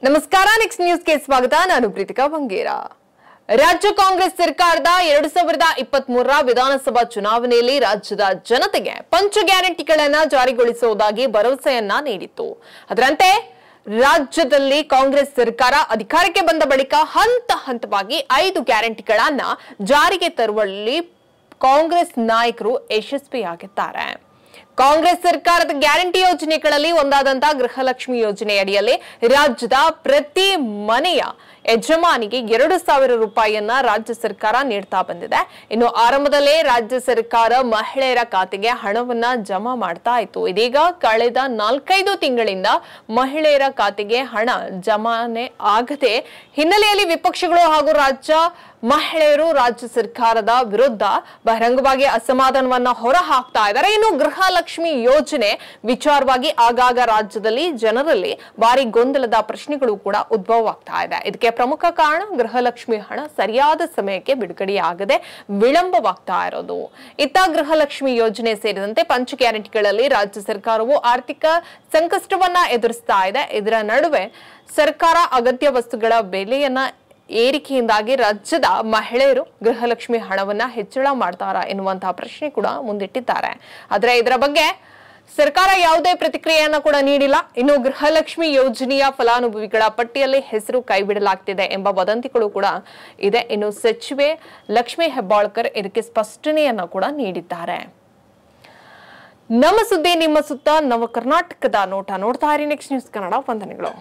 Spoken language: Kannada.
ನಮಸ್ಕಾರ, ನೆಕ್ಸ್ಟ್ ನ್ಯೂಸ್ಗೆ ಸ್ವಾಗತ. ನಾನು ಪ್ರೀತಿಕಾ ಬಂಗೇರ. ರಾಜ್ಯ ಕಾಂಗ್ರೆಸ್ ಸರ್ಕಾರದ 2023ರ ವಿಧಾನಸಭಾ ಚುನಾವಣೆಯಲ್ಲಿ ರಾಜ್ಯದ ಜನತೆಗೆ ಪಂಚ ಗ್ಯಾರಂಟಿಗಳನ್ನು ಜಾರಿಗೊಳಿಸುವುದಾಗಿ ಭರವಸೆಯನ್ನ ನೀಡಿತ್ತು. ಅದರಂತೆ ರಾಜ್ಯದಲ್ಲಿ ಕಾಂಗ್ರೆಸ್ ಸರ್ಕಾರ ಅಧಿಕಾರಕ್ಕೆ ಬಂದ ಬಳಿಕ ಹಂತ ಹಂತವಾಗಿ 5 ಗ್ಯಾರಂಟಿಗಳನ್ನ ಜಾರಿಗೆ ತರುವಲ್ಲಿ ಕಾಂಗ್ರೆಸ್ ನಾಯಕರು ಯಶಸ್ವಿಯಾಗಿದ್ದಾರೆ. ಕಾಂಗ್ರೆಸ್ ಸರ್ಕಾರದ ಗ್ಯಾರಂಟಿ ಯೋಜನೆಗಳಲ್ಲಿ ಒಂದಾದಂತಹ ಗೃಹಲಕ್ಷ್ಮಿ ಯೋಜನೆಯಡಿಯಲ್ಲಿ ರಾಜ್ಯದ ಪ್ರತಿ ಮನೆಯ ಯಜಮಾನಿಗೆ 2,000 ರೂಪಾಯಿಯನ್ನ ರಾಜ್ಯ ಸರ್ಕಾರ ನೀಡ್ತಾ ಬಂದಿದೆ. ಇನ್ನು ಆರಂಭದಲ್ಲೇ ರಾಜ್ಯ ಸರ್ಕಾರ ಮಹಿಳೆಯರ ಖಾತೆಗೆ ಹಣವನ್ನ ಜಮಾ ಮಾಡ್ತಾ ಇತ್ತು. ಇದೀಗ ಕಳೆದ 4-5 ತಿಂಗಳಿಂದ ಮಹಿಳೆಯರ ಖಾತೆಗೆ ಹಣ ಜಮಾನೆ ಆಗದೆ ಹಿನ್ನೆಲೆಯಲ್ಲಿ ವಿಪಕ್ಷಗಳು ಹಾಗೂ ಮಹಿಳೆಯರು ರಾಜ್ಯ ಸರ್ಕಾರದ ವಿರುದ್ಧ ಬಹಿರಂಗವಾಗಿ ಅಸಮಾಧಾನವನ್ನ ಹೊರ ಹಾಕ್ತಾ ಇದ್ದಾರೆ. ಇನ್ನು ಗೃಹಲಕ್ಷ್ಮಿ ಯೋಜನೆ ವಿಚಾರವಾಗಿ ಆಗಾಗ ರಾಜ್ಯದಲ್ಲಿ ಜನರಲ್ಲಿ ಭಾರಿ ಗೊಂದಲದ ಪ್ರಶ್ನೆಗಳು ಕೂಡ ಉದ್ಭವವಾಗ್ತಾ ಇದೆ. ಇದಕ್ಕೆ ಪ್ರಮುಖ ಕಾರಣ ಗೃಹಲಕ್ಷ್ಮಿ ಹಣ ಸರಿಯಾದ ಸಮಯಕ್ಕೆ ಬಿಡುಗಡೆಯಾಗದೆ ವಿಳಂಬವಾಗ್ತಾ ಇರೋದು. ಇತ್ತ ಗೃಹಲಕ್ಷ್ಮಿ ಯೋಜನೆ ಸೇರಿದಂತೆ ಪಂಚ ಗ್ಯಾರಂಟಿಗಳಲ್ಲಿ ರಾಜ್ಯ ಸರ್ಕಾರವು ಆರ್ಥಿಕ ಸಂಕಷ್ಟವನ್ನ ಎದುರಿಸ್ತಾ ಇದೆ. ಇದರ ನಡುವೆ ಸರ್ಕಾರ ಅಗತ್ಯ ವಸ್ತುಗಳ ಬೆಲೆಯನ್ನ ಏರಿಕೆಯಿಂದಾಗಿ ರಾಜ್ಯದ ಮಹಿಳೆಯರು ಗೃಹಲಕ್ಷ್ಮಿ ಹಣವನ್ನ ಹೆಚ್ಚಳ ಮಾಡ್ತಾರಾ ಎನ್ನುವಂತಹ ಪ್ರಶ್ನೆ ಕೂಡ ಮುಂದಿಟ್ಟಿದ್ದಾರೆ. ಆದರೆ ಇದರ ಬಗ್ಗೆ ಸರ್ಕಾರ ಯಾವುದೇ ಪ್ರತಿಕ್ರಿಯೆಯನ್ನ ಕೂಡ ನೀಡಿಲ್ಲ. ಇನ್ನು ಗೃಹಲಕ್ಷ್ಮಿ ಯೋಜನೆಯ ಫಲಾನುಭವಿಗಳ ಪಟ್ಟಿಯಲ್ಲಿ ಹೆಸರು ಕೈಬಿಡಲಾಗ್ತಿದೆ ಎಂಬ ವದಂತಿಗಳು ಕೂಡ ಇದೆ. ಇನ್ನು ಸಚಿವೆ ಲಕ್ಷ್ಮೀ ಹೆಬ್ಬಾಳ್ಕರ್ ಇದಕ್ಕೆ ಸ್ಪಷ್ಟನೆಯನ್ನ ಕೂಡ ನೀಡಿದ್ದಾರೆ. ನಮ್ಮ ಸುದ್ದಿ ನಿಮ್ಮ ಸುತ್ತ, ನವ ಕರ್ನಾಟಕದ ನೋಟ ನೋಡ್ತಾ ಇರಿ. Next news Kannada. ವಂದನೆಗಳು.